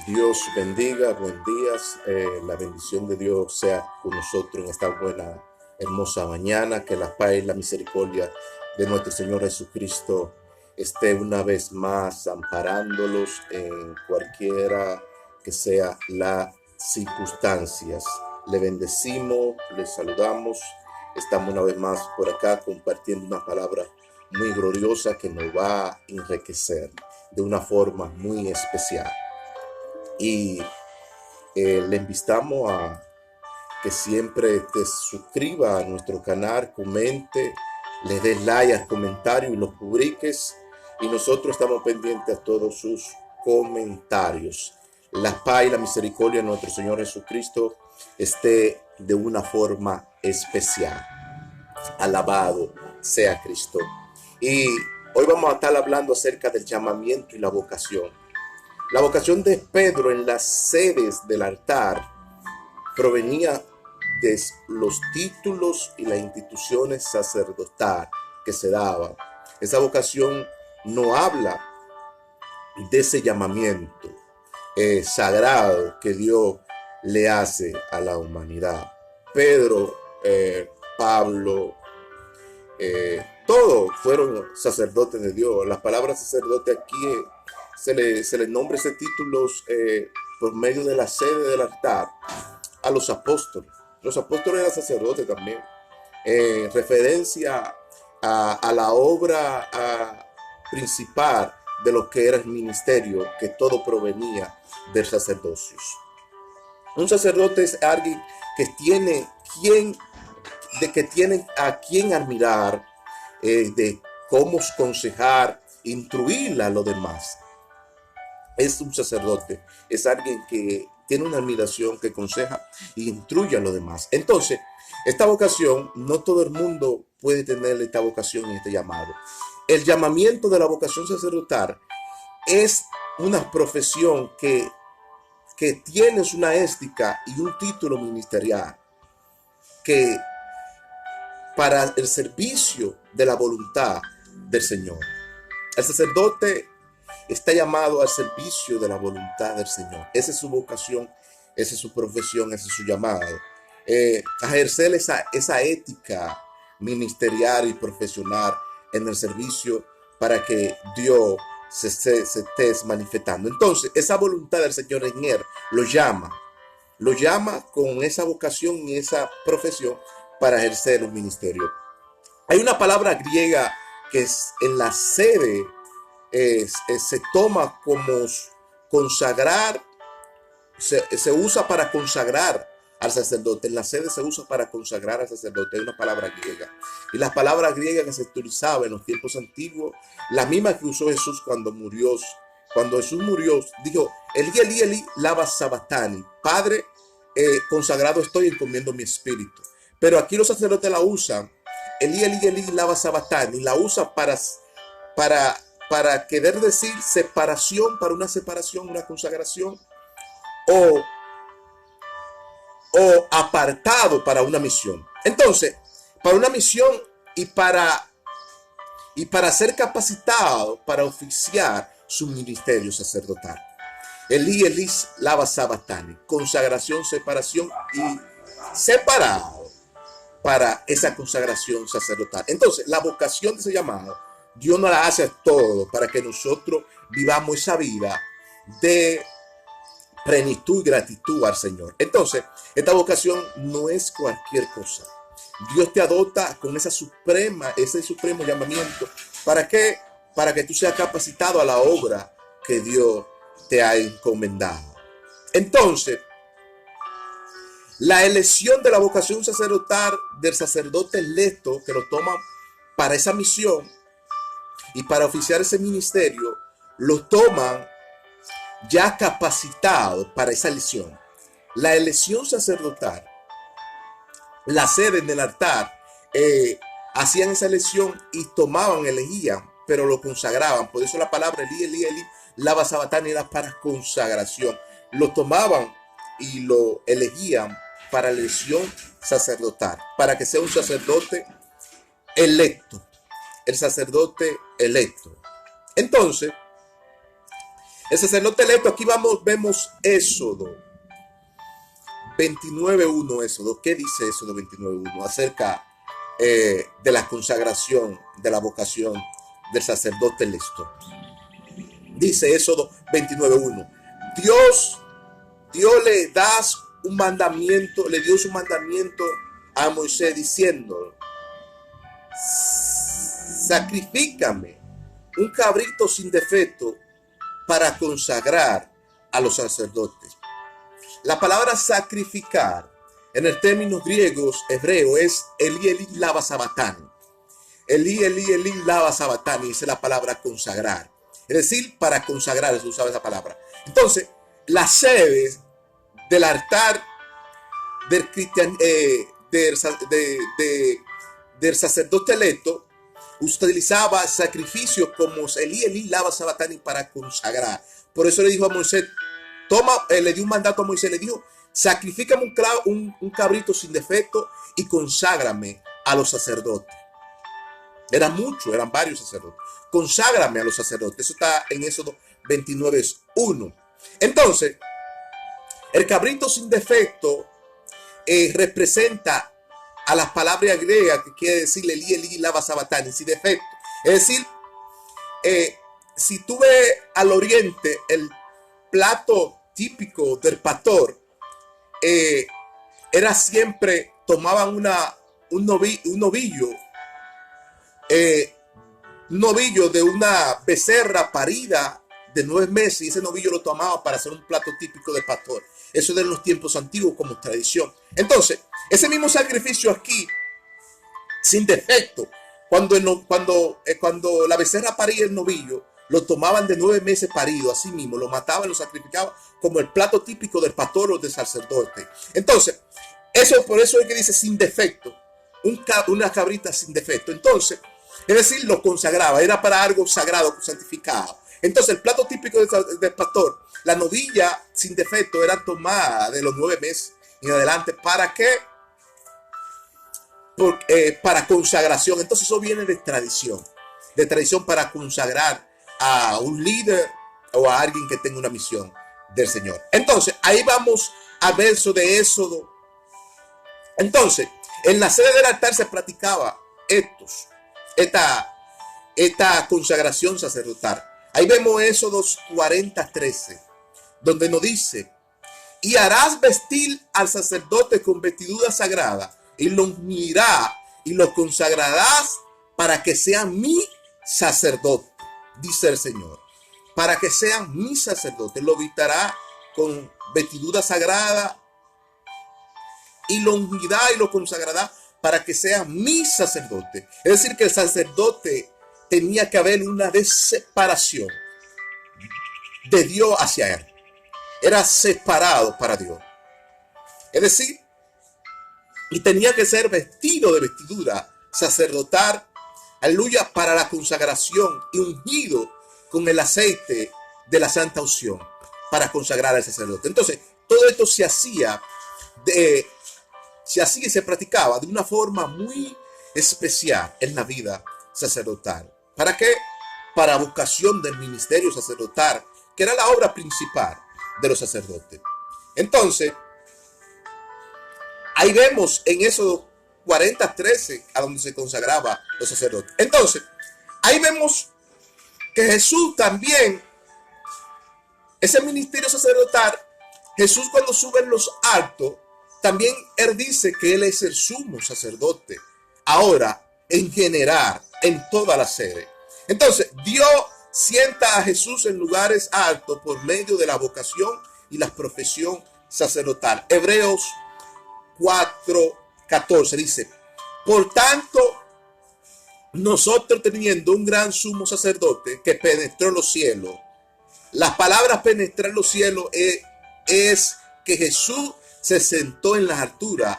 Dios bendiga, buen día. La bendición de Dios sea con nosotros en esta buena, hermosa mañana. Que la paz y la misericordia de nuestro Señor Jesucristo esté una vez más amparándolos en cualquiera que sea las circunstancias. Le bendecimos, le saludamos. Estamos una vez más por acá compartiendo una palabra muy gloriosa que nos va a enriquecer de una forma muy especial. Y le invitamos a que siempre te suscriba a nuestro canal, comente, le des like al comentario y lo publiques. Y nosotros estamos pendientes a todos sus comentarios. La paz y la misericordia de nuestro Señor Jesucristo esté de una forma especial. Alabado sea Cristo. Y hoy vamos a estar hablando acerca del llamamiento y la vocación. La vocación de Pedro en las sedes del altar provenía de los títulos y las instituciones sacerdotales que se daban. Esa vocación no habla de ese llamamiento sagrado que Dios le hace a la humanidad. Pedro, Pablo, todos fueron sacerdotes de Dios. La palabra sacerdote aquí se le nombra ese título por medio de la sede del altar a los apóstoles. Los apóstoles eran sacerdotes también, referencia a la obra principal de lo que era el ministerio, que todo provenía del sacerdocio. Un sacerdote es alguien que tiene a quien admirar, de cómo aconsejar, instruir a los demás. Es un sacerdote, es alguien que tiene una admiración, que aconseja y instruye a los demás. Entonces, esta vocación, no todo el mundo puede tener esta vocación y este llamado. El llamamiento de la vocación sacerdotal es una profesión que tiene una ética y un título ministerial que para el servicio de la voluntad del Señor. El sacerdote está llamado al servicio de la voluntad del Señor. Esa es su vocación, esa es su profesión, ese es su llamado. A ejercer esa ética ministerial y profesional en el servicio para que Dios se esté manifestando. Entonces, esa voluntad del Señor en él lo llama con esa vocación y esa profesión para ejercer un ministerio. Hay una palabra griega que es en la sede, se toma como consagrar, se usa para consagrar al sacerdote. En la sede se usa para consagrar al sacerdote. Hay una palabra griega. Y la palabra griega que se utilizaba en los tiempos antiguos, la misma que usó Jesús cuando murió. Cuando Jesús murió, dijo: Elí, Elí, Elí, lama sabachthani. Padre, consagrado estoy, encomiendo mi espíritu. Pero aquí los sacerdotes la usan. Elí, Elí, Elí, lama sabachthani. La usa para querer decir separación, para una separación, una consagración, o apartado para una misión. Entonces, para una misión y para ser capacitado para oficiar su ministerio sacerdotal. Elí, Elí, lama sabachthani. Consagración, separación y separado para esa consagración sacerdotal. Entonces, la vocación de ese llamado, Dios nos la hace a todos para que nosotros vivamos esa vida de plenitud y gratitud al Señor. Entonces, esta vocación no es cualquier cosa. Dios te adopta con ese supremo llamamiento. ¿Para qué? Para que tú seas capacitado a la obra que Dios te ha encomendado. Entonces, la elección de la vocación sacerdotal del sacerdote electo que lo toman para esa misión y para oficiar ese ministerio, lo toman ya capacitado para esa elección. La elección sacerdotal, la sede en el altar, hacían esa elección y elegían, pero lo consagraban. Por eso la palabra Elí, Elí, Elí, lama sabachthani era para consagración. Lo tomaban y lo elegían para la elección sacerdotal, para que sea un sacerdote electo. El sacerdote electo. Entonces, El sacerdote electo, aquí vemos Éxodo 29.1. Éxodo, ¿qué dice Éxodo 29.1 acerca de la consagración, de la vocación del sacerdote electo? Dice Éxodo 29.1. Dios le dio su mandamiento a Moisés diciendo: sacrifícame un cabrito sin defecto para consagrar a los sacerdotes. La palabra sacrificar en el término griego hebreo es Eli Eli lava sabatani. Eli Eli Eli lava sabatani es la palabra consagrar. Es decir, para consagrar se usaba esa palabra. Entonces, la sede del altar del sacerdote electo utilizaba sacrificios como Eli Eli lava sabatani para consagrar. Por eso le dijo a Moisés, le dio un mandato a Moisés, le dijo: sacrifícame un cabrito sin defecto y conságrame a los sacerdotes. Eran varios sacerdotes. Conságrame a los sacerdotes. Eso está en Éxodo 29.1. Entonces, el cabrito sin defecto representa a las palabras griegas que quiere decir Eli Eli lava sabatani, sin defecto. Es decir, si tú ves al oriente el plato típico del pastor, era siempre, tomaban un novillo de una becerra parida de 9 meses, y ese novillo lo tomaba para hacer un plato típico del pastor. Eso de los tiempos antiguos como tradición. Entonces, ese mismo sacrificio aquí, sin defecto, cuando la becerra paría el novillo, lo tomaban de 9 meses parido, así mismo, lo mataban, lo sacrificaban como el plato típico del pastor o del sacerdote. Entonces, por eso es que dice sin defecto, una cabrita sin defecto. Entonces, es decir, lo consagraba, era para algo sagrado, santificado. Entonces, el plato típico del pastor, la novilla sin defecto, era tomada de los 9 meses en adelante. ¿Para qué? Para consagración. Entonces, eso viene de tradición para consagrar a un líder o a alguien que tenga una misión del Señor. Entonces, ahí vamos al verso de Éxodo. Entonces, en la sede del altar se practicaba esta consagración sacerdotal. Ahí vemos Éxodo 40:13, donde nos dice: y harás vestir al sacerdote con vestidura sagrada, y lo ungirá y lo consagrarás para que sea mi sacerdote, dice el Señor. Para que sean mi sacerdote, lo vistará con vestidura sagrada y lo ungirá y lo consagrará para que sea mi sacerdote. Es decir, que el sacerdote tenía que haber una separación de Dios hacia él. Era separado para Dios. Es decir, y tenía que ser vestido de vestidura sacerdotal, aleluya, para la consagración, y ungido con el aceite de la santa unción para consagrar al sacerdote. Entonces, todo esto se hacía y se practicaba de una forma muy especial en la vida sacerdotal. ¿Para qué? Para vocación del ministerio sacerdotal, que era la obra principal de los sacerdotes. Entonces, ahí vemos en Éxodo 40:13 a donde se consagraba los sacerdotes. Entonces, ahí vemos que Jesús también, ese ministerio sacerdotal, Jesús cuando sube en los altos, también él dice que él es el sumo sacerdote. Ahora, en general, en toda la sede. Entonces, Dios sienta a Jesús en lugares altos por medio de la vocación y la profesión sacerdotal. Hebreos 4:14 dice: por tanto, nosotros teniendo un gran sumo sacerdote que penetró los cielos. Las palabras penetrar los cielos es que Jesús se sentó en las alturas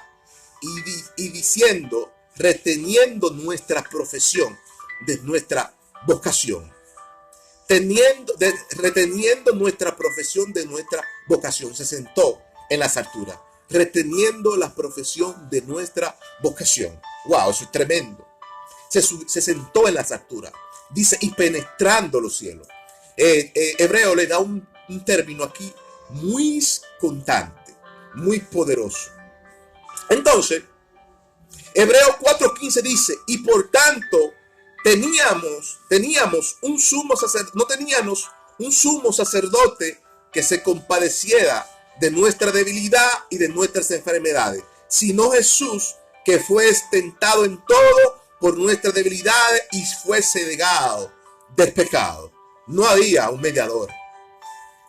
y diciendo, reteniendo nuestra profesión de nuestra vocación. Reteniendo nuestra profesión de nuestra vocación. Se sentó en las alturas, reteniendo la profesión de nuestra vocación. Wow, eso es tremendo. Se sentó en las alturas. Dice, y penetrando los cielos. Hebreo le da un término aquí muy constante, muy poderoso. Entonces, Hebreos 4:15 dice, y por tanto teníamos un sumo sacerdote, no teníamos un sumo sacerdote que se compadeciera de nuestra debilidad y de nuestras enfermedades, sino Jesús, que fue tentado en todo por nuestras debilidades y fue cegado del pecado. No había un mediador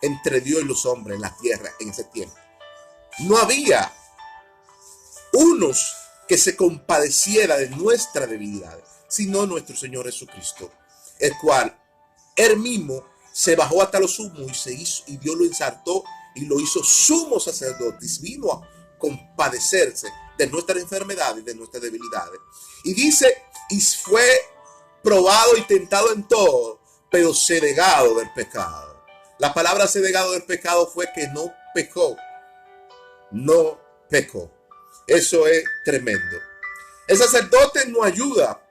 entre Dios y los hombres en la tierra en ese tiempo. No había unos que se compadeciera de nuestra debilidad, sino nuestro Señor Jesucristo, el cual él mismo se bajó hasta lo sumo y se hizo, y Dios lo ensartó y lo hizo sumo sacerdote, y vino a compadecerse de nuestras enfermedades y de nuestras debilidades. Y dice, y fue probado y tentado en todo, pero cegado del pecado. La palabra cegado del pecado fue que no pecó. No pecó. Eso es tremendo. El sacerdote nos ayuda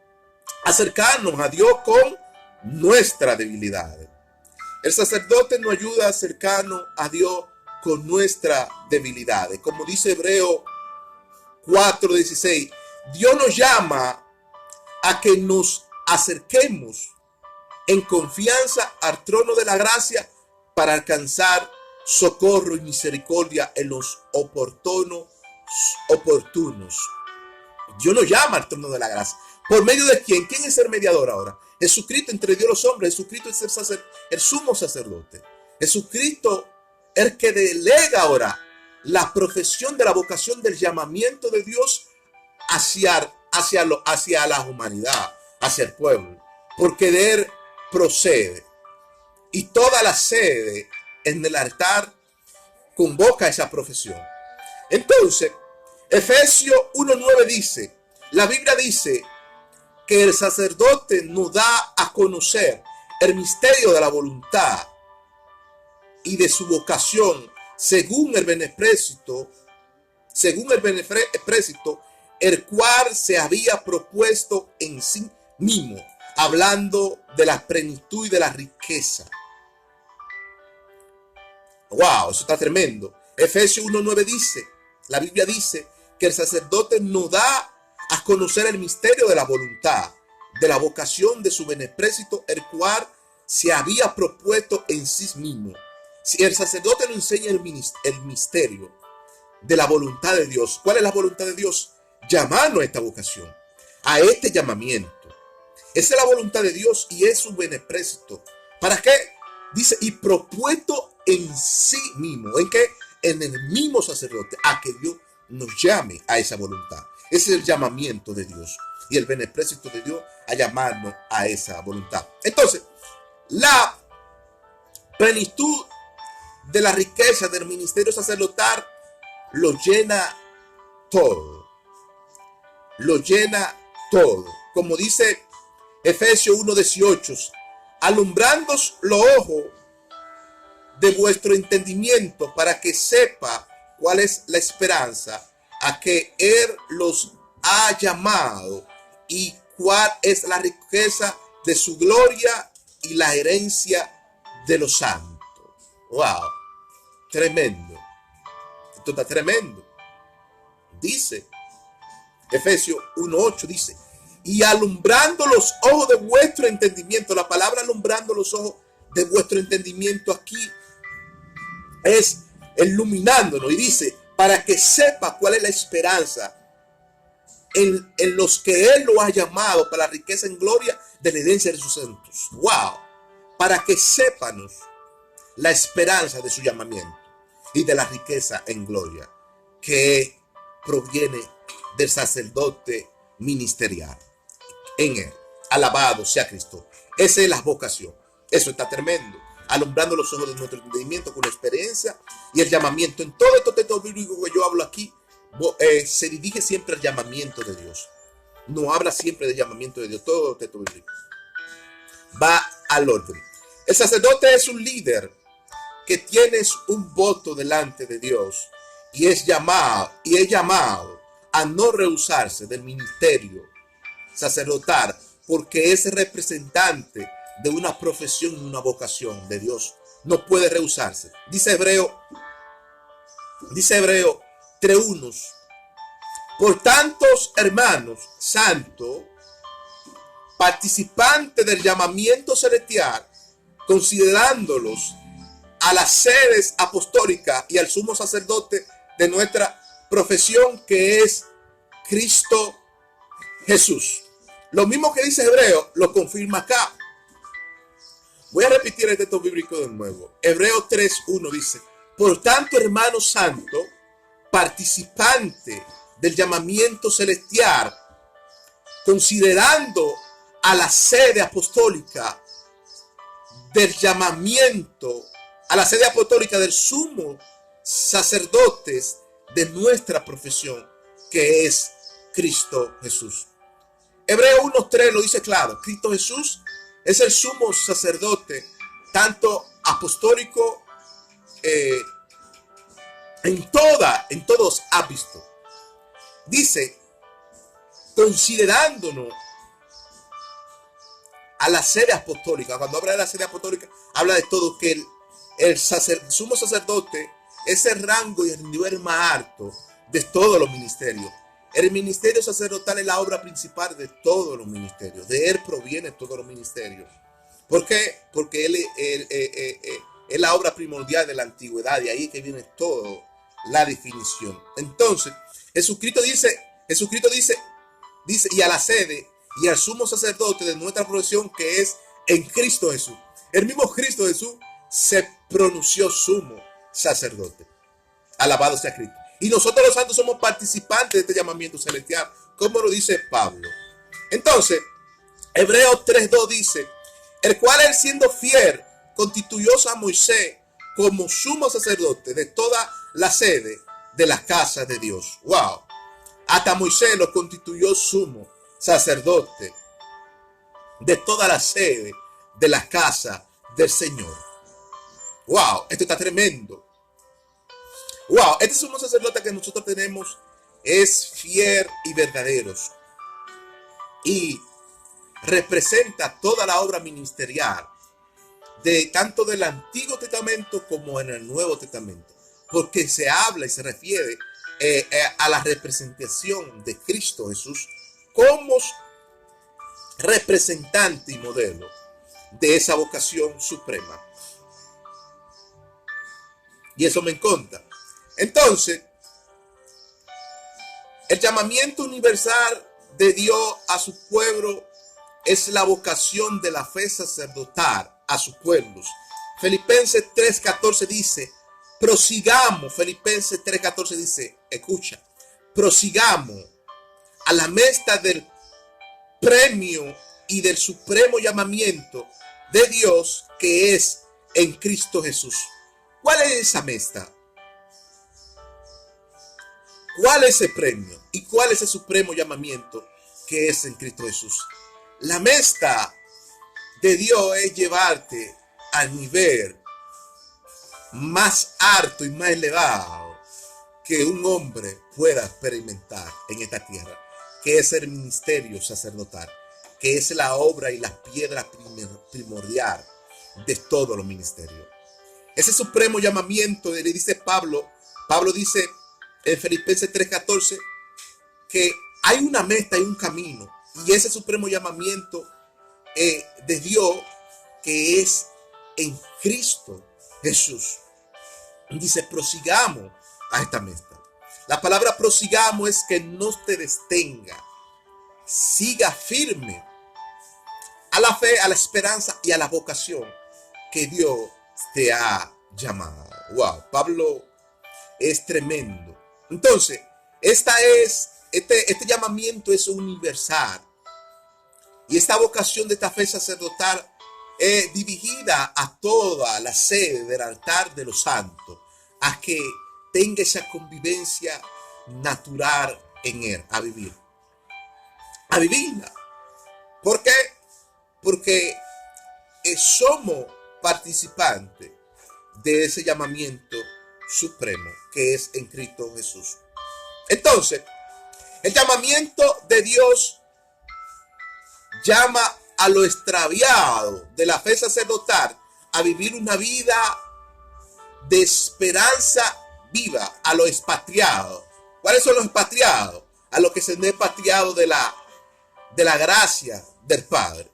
a acercarnos a Dios con nuestra debilidad. El sacerdote nos ayuda a acercarnos a Dios con nuestra debilidad. Como dice Hebreo 4:16, Dios nos llama a que nos acerquemos en confianza al trono de la gracia para alcanzar socorro y misericordia en los oportunos. Dios nos llama al trono de la gracia. ¿Por medio de quién? ¿Quién es el mediador ahora? Jesucristo entre Dios y los hombres. Jesucristo es el sumo sacerdote. Jesucristo es el que delega ahora la profesión de la vocación del llamamiento de Dios hacia la humanidad, hacia el pueblo. Porque de él procede. Y toda la sede en el altar convoca esa profesión. Entonces, Efesios 1:9 dice, la Biblia dice que el sacerdote nos da a conocer el misterio de la voluntad y de su vocación según el beneplácito, el cual se había propuesto en sí mismo, hablando de la plenitud y de la riqueza. Wow, eso está tremendo. Efesios 1:9 dice, la Biblia dice que el sacerdote nos da a conocer el misterio de la voluntad, de la vocación de su beneplácito, el cual se había propuesto en sí mismo. Si el sacerdote nos enseña el misterio de la voluntad de Dios, ¿cuál es la voluntad de Dios? Llamarnos a esta vocación, a este llamamiento. Esa es la voluntad de Dios y es su beneplácito. ¿Para qué? Dice, y propuesto en sí mismo. ¿En qué? En el mismo sacerdote, a que Dios nos llame a esa voluntad. Ese es el llamamiento de Dios y el beneplácito de Dios a llamarnos a esa voluntad. Entonces, la plenitud de la riqueza del ministerio sacerdotal lo llena todo. Lo llena todo. Como dice Efesios 1:18, alumbrando los ojos de vuestro entendimiento para que sepa cuál es la esperanza a que Él los ha llamado y cuál es la riqueza de su gloria y la herencia de los santos. Wow, tremendo. Esto está tremendo. Dice Efesios 1:8, dice, y alumbrando los ojos de vuestro entendimiento. La palabra alumbrando los ojos de vuestro entendimiento aquí es iluminándonos, y dice, para que sepa cuál es la esperanza en los que Él lo ha llamado para la riqueza en gloria de la herencia de sus santos. Wow, para que sépanos la esperanza de su llamamiento y de la riqueza en gloria que proviene del sacerdote ministerial en Él. Alabado sea Cristo. Esa es la vocación. Eso está tremendo. Alumbrando los ojos de nuestro entendimiento con la experiencia y el llamamiento. En todo este texto bíblico que yo hablo aquí, se dirige siempre al llamamiento de Dios. No habla siempre del llamamiento de Dios. Todo el texto bíblico va al orden. El sacerdote es un líder que tiene un voto delante de Dios y es llamado a no rehusarse del ministerio sacerdotal, porque es representante de una profesión y una vocación de Dios no puede rehusarse. Dice Hebreo 3:1. Por tantos hermanos santos, participantes del llamamiento celestial, considerándolos a las sedes apostólicas y al sumo sacerdote de nuestra profesión, que es Cristo Jesús. Lo mismo que dice Hebreo lo confirma acá. Voy a repetir el texto bíblico de nuevo. Hebreo 3:1 dice: por tanto, hermanos santos, participantes del llamamiento celestial, considerando a la sede apostólica del llamamiento, a la sede apostólica del sumo sacerdotes de nuestra profesión, que es Cristo Jesús. Hebreo 1:3 lo dice claro. Cristo Jesús es el sumo sacerdote, tanto apostólico, en todos ámbitos. Dice, considerándonos a la sede apostólica. Cuando habla de la sede apostólica, habla de todo, que el sumo sacerdote es el rango y el nivel más alto de todos los ministerios. El ministerio sacerdotal es la obra principal de todos los ministerios. De él proviene todos los ministerios. ¿Por qué? Porque él es la obra primordial de la antigüedad. De ahí que viene toda la definición. Entonces, Jesucristo dice, y a la sede y al sumo sacerdote de nuestra profesión, que es en Cristo Jesús. El mismo Cristo Jesús se pronunció sumo sacerdote. Alabado sea Cristo. Y nosotros los santos somos participantes de este llamamiento celestial, como lo dice Pablo. Entonces, Hebreos 3:2 dice: el cual, él siendo fiel, constituyó a Moisés como sumo sacerdote de toda la sede de las casas de Dios. Wow. Hasta Moisés lo constituyó sumo sacerdote de toda la sede de las casas del Señor. Wow, esto está tremendo. Wow, este sumo sacerdote que nosotros tenemos es fiel y verdadero, y representa toda la obra ministerial de tanto del Antiguo Testamento como en el Nuevo Testamento, porque se habla y se refiere a la representación de Cristo Jesús como representante y modelo de esa vocación suprema. Y eso me encanta. Entonces, el llamamiento universal de Dios a su pueblo es la vocación de la fe sacerdotal a sus pueblos. Filipenses 3:14 dice: prosigamos. Filipenses 3:14 dice, escucha, prosigamos a la meta del premio y del supremo llamamiento de Dios, que es en Cristo Jesús. ¿Cuál es esa meta? ¿Cuál es ese premio? ¿Y cuál es el supremo llamamiento que es en Cristo Jesús? La meta de Dios es llevarte al nivel más alto y más elevado que un hombre pueda experimentar en esta tierra, que es el ministerio sacerdotal, que es la obra y la piedra primordial de todos los ministerios. Ese supremo llamamiento, le dice Pablo dice en Filipenses 3:14 que hay una meta y un camino, y ese supremo llamamiento de Dios, que es en Cristo Jesús. Dice, prosigamos a esta meta. La palabra prosigamos es que no te detenga, siga firme a la fe, a la esperanza y a la vocación que Dios te ha llamado. Wow, Pablo es tremendo. Entonces, este llamamiento es universal, y esta vocación de esta fe sacerdotal es dirigida a toda la sede del altar de los santos, a que tenga esa convivencia natural en él, a vivirla. ¿Por qué? Porque somos participantes de ese llamamiento supremo que es en Cristo Jesús. Entonces, el llamamiento de Dios llama a lo extraviado de la fe sacerdotal a vivir una vida de esperanza viva, a los expatriados. ¿Cuáles son los expatriados? A los que se han expatriado de la gracia del Padre.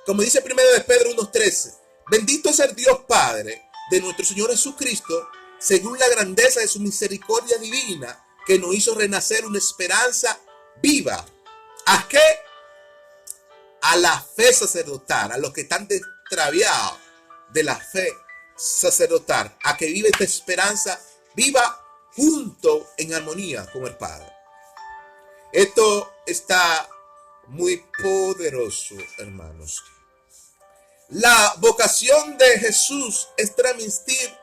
Como dice 1 de Pedro 1:13, bendito es el Dios Padre de nuestro Señor Jesucristo, según la grandeza de su misericordia divina, que nos hizo renacer una esperanza viva. ¿A qué? A la fe sacerdotal, a los que están extraviados de la fe sacerdotal, a que vive esta esperanza viva junto en armonía con el Padre. Esto está muy poderoso, hermanos. La vocación de Jesús es transmitir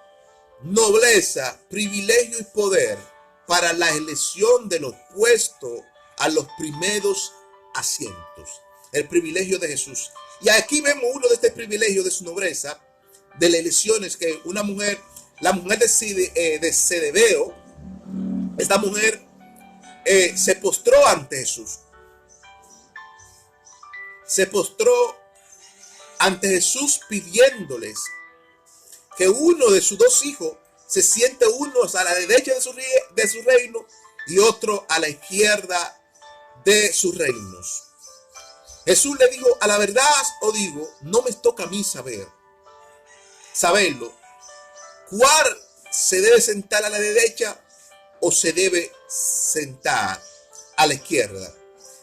nobleza, privilegio y poder para la elección de los puestos a los primeros asientos. El privilegio de Jesús. Y aquí vemos uno de estos privilegios de su nobleza, de las elecciones que una mujer, la mujer de Zebedeo, esta mujer se postró ante Jesús. Se postró ante Jesús pidiéndoles que uno de sus dos hijos se siente, uno a la derecha de su reino y otro a la izquierda de sus reinos. Jesús le dijo, a la verdad os digo, no me toca a mí saberlo, cuál se debe sentar a la derecha o se debe sentar a la izquierda.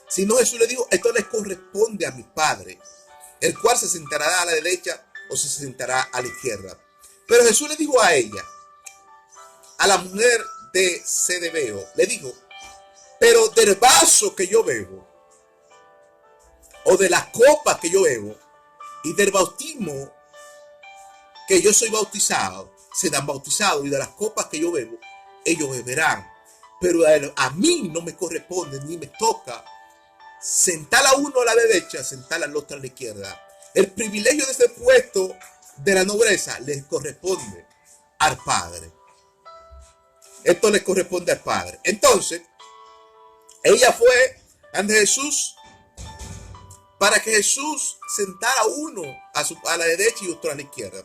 Sino Jesús le dijo, esto le corresponde a mi Padre, el cual se sentará a la derecha o se sentará a la izquierda. Pero Jesús le dijo a ella, a la mujer de Zebedeo, le dijo, pero del vaso que yo bebo, o de la copa que yo bebo, y del bautismo que yo soy bautizado, serán bautizados, y de las copas que yo bebo, ellos beberán. Pero a mí no me corresponde, ni me toca sentar a uno a la derecha, sentar al otro a la izquierda. El privilegio de ese puesto de la nobleza les corresponde al Padre. Esto le corresponde al Padre. Entonces, ella fue ante Jesús para que Jesús sentara a uno a la derecha y otro a la izquierda.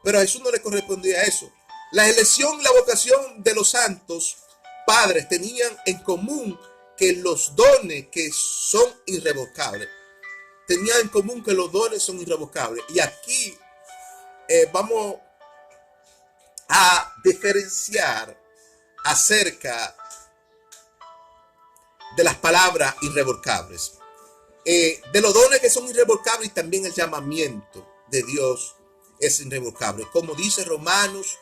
Pero a Jesús no le correspondía eso. La elección y la vocación de los santos padres tenían en común que los dones que son irrevocables. Tenían en común que los dones son irrevocables. Y aquí vamos a diferenciar acerca de las palabras irrevocables. De los dones que son irrevocables, y también el llamamiento de Dios es irrevocable. Como dice Romanos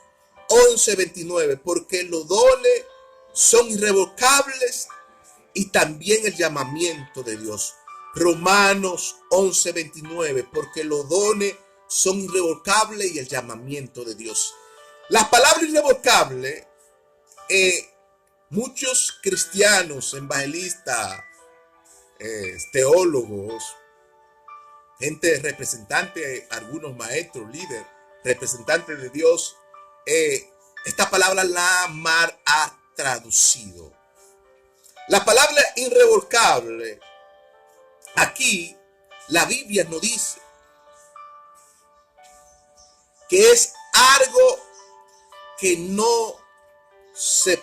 11:29, porque los dones son irrevocables y también el llamamiento de Dios. Romanos 11:29, porque los dones son irrevocables y el llamamiento de Dios. Las palabras irrevocables, muchos cristianos, evangelistas, teólogos, gente representante, algunos maestros, líderes, representantes de Dios, esta palabra la mal ha traducido. La palabra irrevocable, aquí la Biblia nos dice que es algo que no se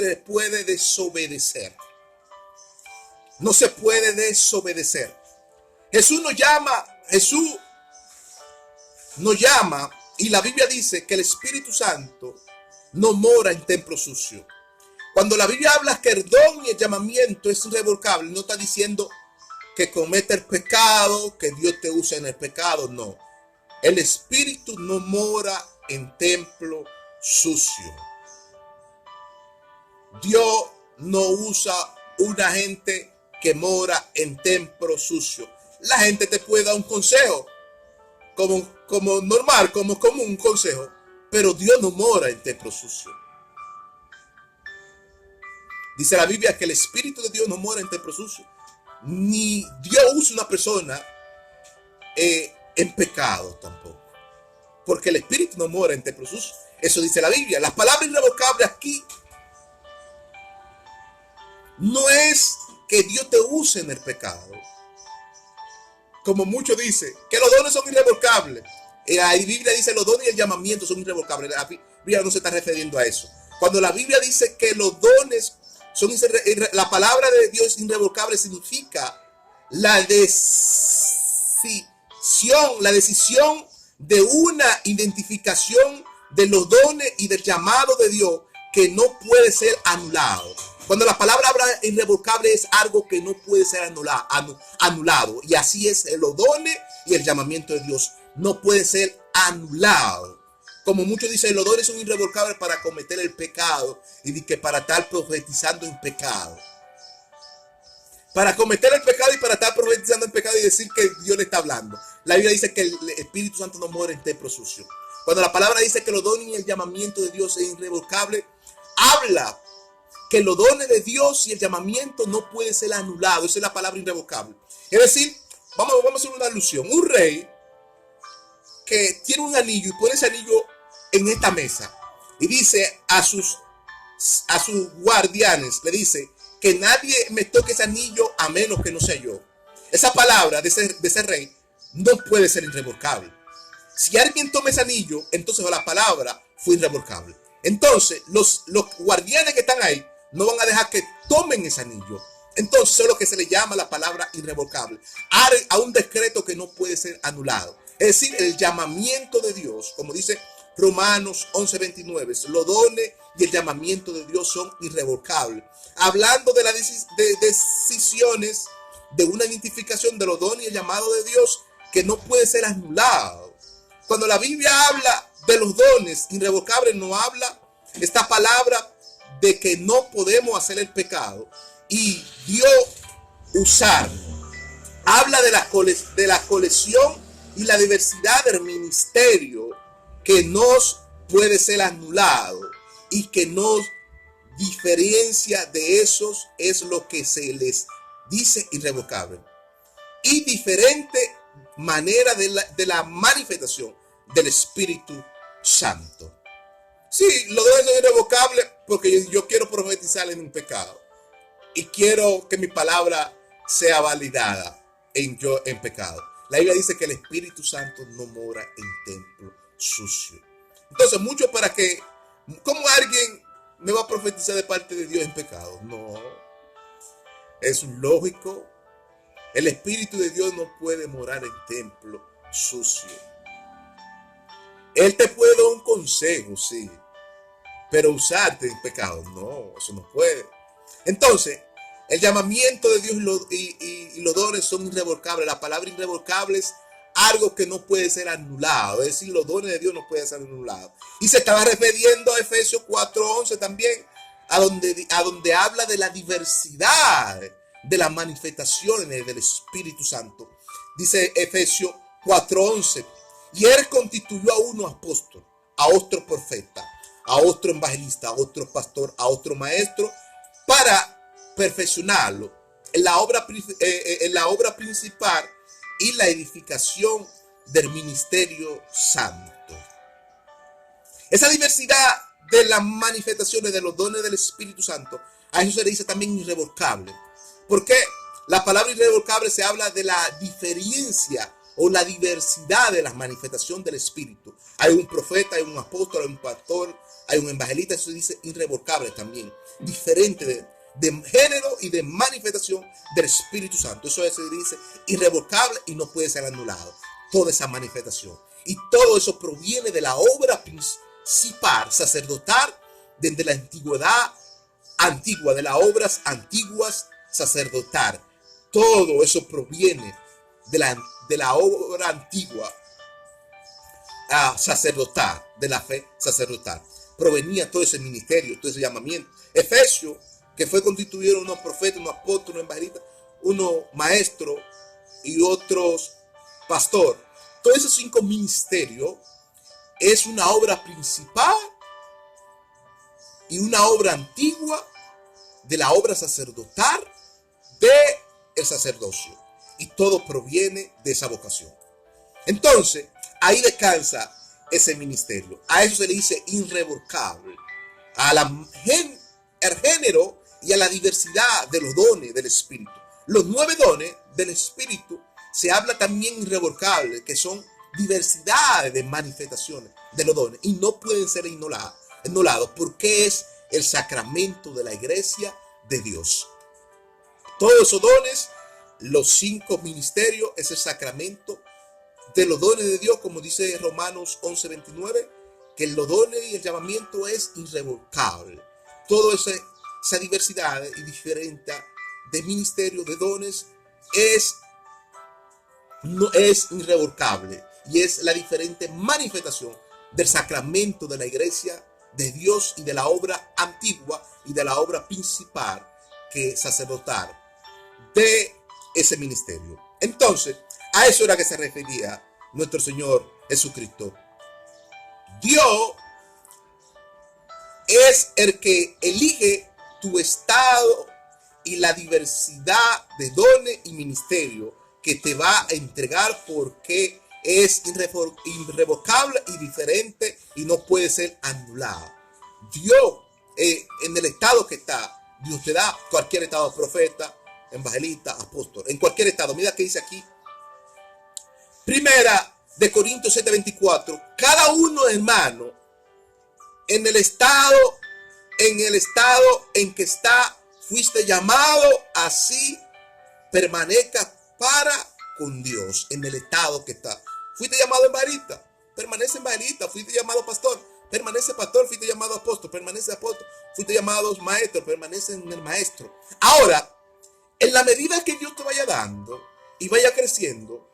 le puede desobedecer. No se puede desobedecer. Jesús nos llama y la Biblia dice que el Espíritu Santo no mora en templo sucio. Cuando la Biblia habla que el don y el llamamiento es irrevocable, no está diciendo que cometa el pecado, que Dios te use en el pecado, no. El Espíritu no mora en templo sucio. Dios no usa una gente que mora en templo sucio. La gente te puede dar un consejo, como normal, como común, un consejo, pero Dios no mora en templo sucio. Dice la Biblia que el Espíritu de Dios no mora en templo sucio. Ni Dios usa una persona en pecado tampoco, porque el Espíritu no mora en templo sucio. Eso dice la Biblia. Las palabras irrevocables aquí no es que Dios te use en el pecado. Como muchos dicen, que los dones son irrevocables. La Biblia dice los dones y el llamamiento son irrevocables. La Biblia no se está refiriendo a eso. Cuando la Biblia dice que los dones son la palabra de Dios irrevocable, significa la decisión de una identificación de los dones y del llamado de Dios que no puede ser anulado. Cuando la palabra irrevocable es algo que no puede ser anulado. Y así es, los dones y el llamamiento de Dios no puede ser anulado. Como muchos dicen, los dones son irrevocables para cometer el pecado y que para estar profetizando en pecado. Para cometer el pecado y para estar profetizando en pecado y decir que Dios le está hablando. La Biblia dice que el Espíritu Santo no muere en templo sucio. Cuando la palabra dice que los dones y el llamamiento de Dios es irrevocable, habla que los dones de Dios y el llamamiento no puede ser anulado. Esa es la palabra irrevocable. Es decir, vamos a hacer una alusión. Un rey que tiene un anillo y pone ese anillo en esta mesa y dice a sus guardianes, le dice que nadie me toque ese anillo a menos que no sea yo. Esa palabra de ese rey no puede ser irrevocable. Si alguien toma ese anillo, entonces la palabra fue irrevocable. Entonces los guardianes que están ahí no van a dejar que tomen ese anillo. Entonces eso es lo que se le llama la palabra irrevocable, a un decreto que no puede ser anulado. Es decir, el llamamiento de Dios, como dice Romanos 11:29, los dones y el llamamiento de Dios son irrevocables. Hablando de las decisiones de una identificación de los dones y el llamado de Dios que no puede ser anulado. Cuando la Biblia habla de los dones irrevocables, no habla esta palabra de que no podemos hacer el pecado y Dios usar. Habla de la colección y la diversidad del ministerio que nos puede ser anulado y que nos diferencia de esos es lo que se les dice irrevocable. Y diferente manera de la manifestación del Espíritu Santo. Sí, los dones son irrevocables porque yo quiero profetizar en un pecado y quiero que mi palabra sea validada en pecado. La Biblia dice que el Espíritu Santo no mora en templo sucio. Entonces, mucho para que, ¿cómo alguien me va a profetizar de parte de Dios en pecado? No, es lógico. El Espíritu de Dios no puede morar en templo sucio. Él te puede dar un consejo, sí, pero usarte en pecado, no, eso no puede. Entonces, el llamamiento de Dios y los dones son irrevocables. La palabra irrevocable es algo que no puede ser anulado. Es decir, los dones de Dios no pueden ser anulados. Y se estaba refiriendo a Efesios 4:11 también, a donde habla de la diversidad de las manifestaciones del Espíritu Santo. Dice Efesios 4:11, y Él constituyó a uno apóstol, a otro profeta, a otro evangelista, a otro pastor, a otro maestro, para perfeccionarlo en la obra principal y la edificación del ministerio santo. Esa diversidad de las manifestaciones de los dones del Espíritu Santo, a eso se le dice también irrevocable. Porque la palabra irrevocable se habla de la diferencia o la diversidad de las manifestaciones del Espíritu. Hay un profeta, hay un apóstol, hay un pastor, hay un evangelista, eso se dice irrevocable también. Diferente de género y de manifestación del Espíritu Santo. Eso se dice irrevocable y no puede ser anulado. Toda esa manifestación. Y todo eso proviene de la obra principal, sacerdotal, desde la antigua, de las obras antiguas sacerdotal. Todo eso proviene de la obra antigua sacerdotal, de la fe sacerdotal. Provenía todo ese ministerio, todo ese llamamiento. Efesios, que fue constituido unos profetas, unos apóstoles, unos evangelistas, unos maestros y otros pastores. Todos esos 5 ministerios es una obra principal y una obra antigua de la obra sacerdotal del sacerdocio. Y todo proviene de esa vocación. Entonces, ahí descansa ese ministerio. A eso se le dice irrevocable. El género y a la diversidad de los dones del Espíritu. Los 9 dones del Espíritu se habla también irrevocables, que son diversidades de manifestaciones de los dones y no pueden ser ignorados porque es el sacramento de la iglesia de Dios. Todos esos dones, los 5 ministerios, es el sacramento de los dones de Dios, como dice Romanos 11:29, que los dones y el llamamiento es irrevocable. Toda esa diversidad y diferencia de ministerios, de dones, no es irrevocable y es la diferente manifestación del sacramento de la iglesia de Dios y de la obra antigua y de la obra principal que sacerdotal de ese ministerio. Entonces, a eso era que se refería nuestro Señor Jesucristo. Dios es el que elige tu estado y la diversidad de dones y ministerios que te va a entregar, porque es irrevocable y diferente y no puede ser anulado. Dios, en el estado que está, Dios te da cualquier estado: profeta, evangelista, apóstol, en cualquier estado. Mira que dice aquí, Primera de Corintios 7:24, cada uno, hermano, en el estado en que está, fuiste llamado, así permanezca para con Dios. En el estado que está, fuiste llamado evangelista, permanece evangelista. Fuiste llamado pastor, permanece pastor. Fuiste llamado apóstol, permanece apóstol. Fuiste llamado maestro, permanece en el maestro. Ahora, en la medida que Dios te vaya dando y vaya creciendo,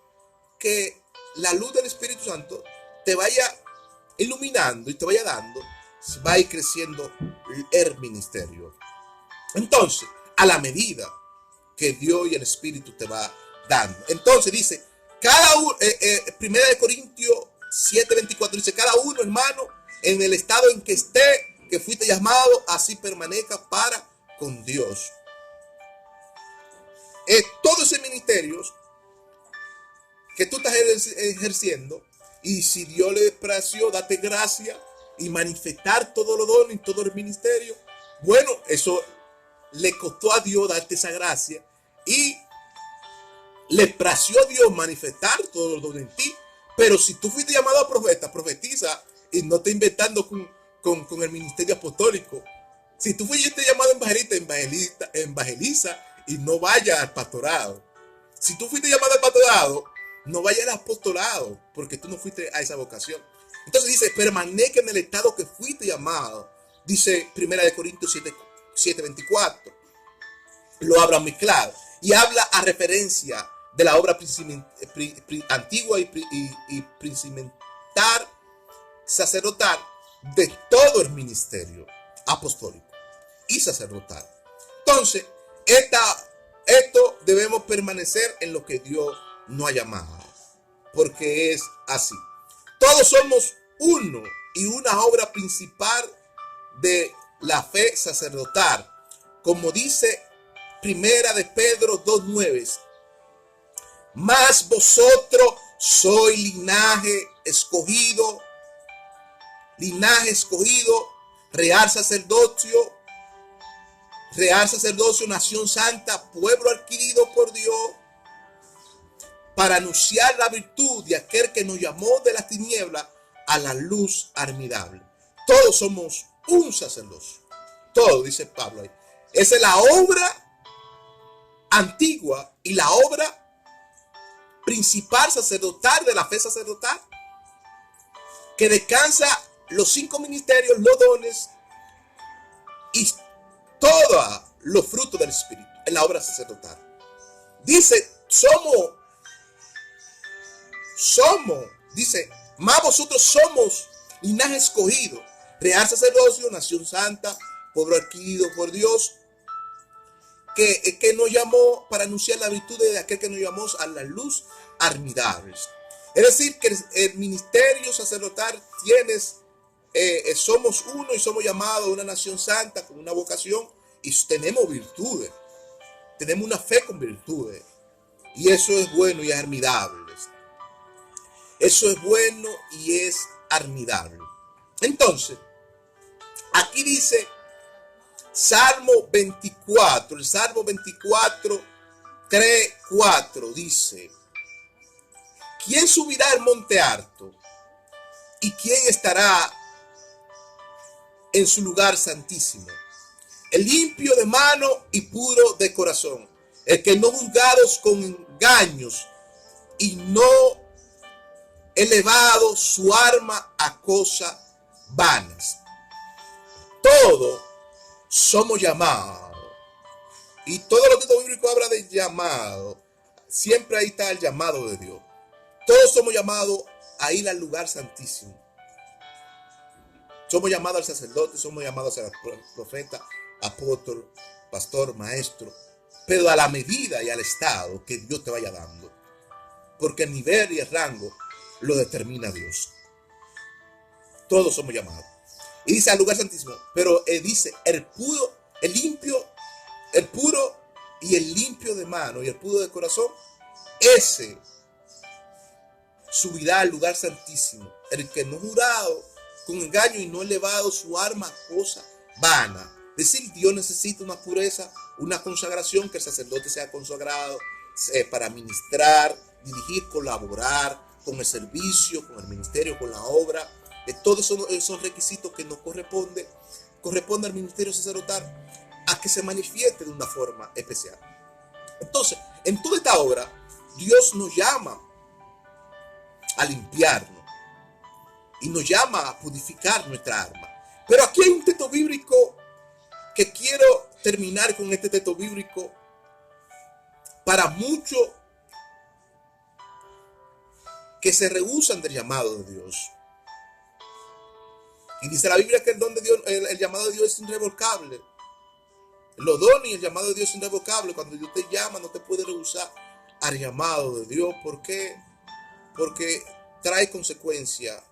que la luz del Espíritu Santo te vaya iluminando y te vaya dando, va a ir creciendo el ministerio. Entonces, a la medida que Dios y el Espíritu te va dando, entonces dice, cada uno, Primera de Corintios 7:24 dice, cada uno, hermano, en el estado en que esté, que fuiste llamado, así permanezca para con Dios. Todos esos ministerios que tú estás ejerciendo, y si Dios le plació, date gracia y manifestar todos los dones y todo el ministerio, bueno, eso le costó a Dios darte esa gracia, y le plació a Dios manifestar todos los dones en ti. Pero si tú fuiste llamado a profeta, profetiza y no te inventando con el ministerio apostólico. Si tú fuiste llamado evangelista, evangeliza y no vaya al pastorado. Si tú fuiste llamado al pastorado, no vaya al apostolado, porque tú no fuiste a esa vocación. Entonces dice, permanezca en el estado que fuiste llamado. Dice Primera de Corintios 7:24. Lo habla muy claro. Y habla a referencia de la obra antigua y principal sacerdotal de todo el ministerio apostólico y sacerdotal. Entonces, esto debemos permanecer en lo que Dios nos ha llamado, porque es así. Todos somos uno y una obra principal de la fe sacerdotal, como dice Primera de Pedro 2:9. Mas vosotros sois linaje escogido, real sacerdocio, nación santa, pueblo adquirido por Dios, para anunciar la virtud de aquel que nos llamó de las tinieblas a la luz admirable. Todos somos un sacerdocio. Todo, dice Pablo ahí. Esa es la obra antigua y la obra principal sacerdotal de la fe sacerdotal, que descansa los 5 ministerios, los dones y todos los frutos del Espíritu en la obra sacerdotal. Dice, dice, más vosotros somos linaje escogido, real sacerdocio, nación santa, pueblo adquirido por Dios, que nos llamó para anunciar la virtud de aquel que nos llamó a la luz admirable. Es decir, que el ministerio sacerdotal somos uno y somos llamados a una nación santa con una vocación, y tenemos virtudes, tenemos una fe con virtudes, y eso es bueno y es admirable. Eso es bueno y es admirable. Entonces, aquí dice, Salmo 24, el Salmo 24, 3, 4 dice: ¿quién subirá al monte alto? ¿Y quién estará en su lugar santísimo? El limpio de mano y puro de corazón, el que no juzgados con engaños y no elevado su alma a cosas vanas. Todos somos llamados. Y todo lo que el bíblico habla de llamado, siempre ahí está el llamado de Dios. Todos somos llamados a ir al lugar santísimo. Somos llamados al sacerdote, somos llamados al profeta, apóstol, pastor, maestro, pero a la medida y al estado que Dios te vaya dando. Porque el nivel y el rango lo determina Dios. Todos somos llamados. Y dice al lugar santísimo, pero dice el puro, el limpio, el puro y el limpio de mano y el puro de corazón, ese subirá al lugar santísimo. El que no jurado con engaño y no elevado su alma a cosa vana. Es decir, Dios necesita una pureza, una consagración, que el sacerdote sea consagrado para ministrar, dirigir, colaborar con el servicio, con el ministerio, con la obra. Todos esos requisitos que nos corresponde al ministerio sacerdotal a que se manifieste de una forma especial. Entonces, en toda esta obra, Dios nos llama a limpiarnos y nos llama a purificar nuestra alma. Pero aquí hay un texto bíblico que quiero terminar con este texto bíblico para muchos que se rehúsan del llamado de Dios. Y dice la Biblia que el don de Dios, el llamado de Dios es irrevocable. Los dones y el llamado de Dios es irrevocable. Cuando Dios te llama, no te puede rehusar al llamado de Dios. ¿Por qué? Porque trae consecuencia.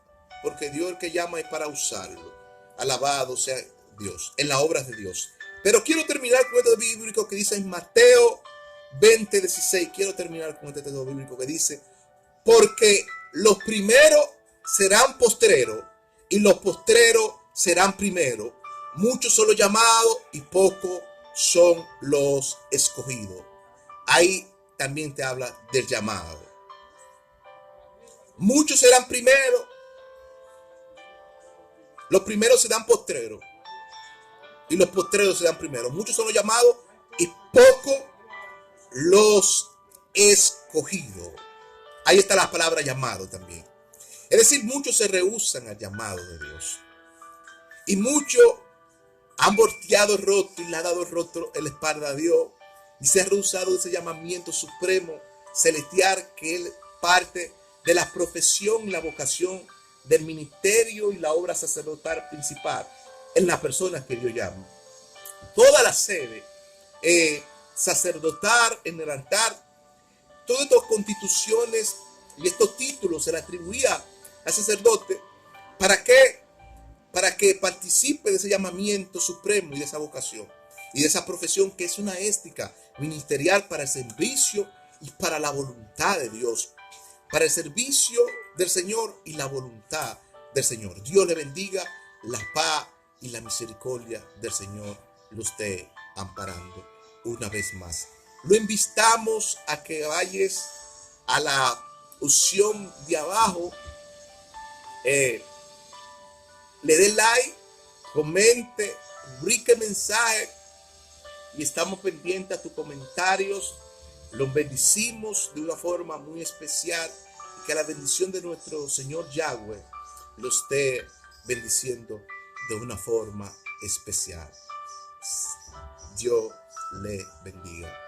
Porque Dios el que llama es para usarlo. Alabado sea Dios, en las obras de Dios. Pero quiero terminar con este bíblico que dice en Mateo 20:16. Quiero terminar con este texto bíblico que dice: porque los primeros serán postreros y los postreros serán primeros. Muchos son los llamados y pocos son los escogidos. Ahí también te habla del llamado. Muchos serán primeros, los primeros serán postreros y los postreros serán primeros. Muchos son los llamados y pocos los escogidos. Ahí está la palabra llamado también. Es decir, muchos se rehúsan al llamado de Dios. Y muchos han volteado el rostro y le han dado el rostro en la espalda a Dios. Y se ha rehusado de ese llamamiento supremo, celestial, que es parte de la profesión y la vocación del ministerio y la obra sacerdotal principal en las personas que Dios llama. Toda la sede sacerdotal en el altar, todas estas constituciones y estos títulos se le atribuía al sacerdote. ¿Para qué? Para que participe de ese llamamiento supremo y de esa vocación y de esa profesión que es una ética ministerial para el servicio y para la voluntad de Dios, para el servicio del Señor y la voluntad del Señor. Dios le bendiga, la paz y la misericordia del Señor lo esté amparando una vez más. Lo invitamos a que vayas a la opción de abajo, le dé like, comente, publique mensaje y estamos pendientes a tus comentarios. Los bendecimos de una forma muy especial y que la bendición de nuestro Señor Yahweh lo esté bendiciendo de una forma especial. Dios le bendiga.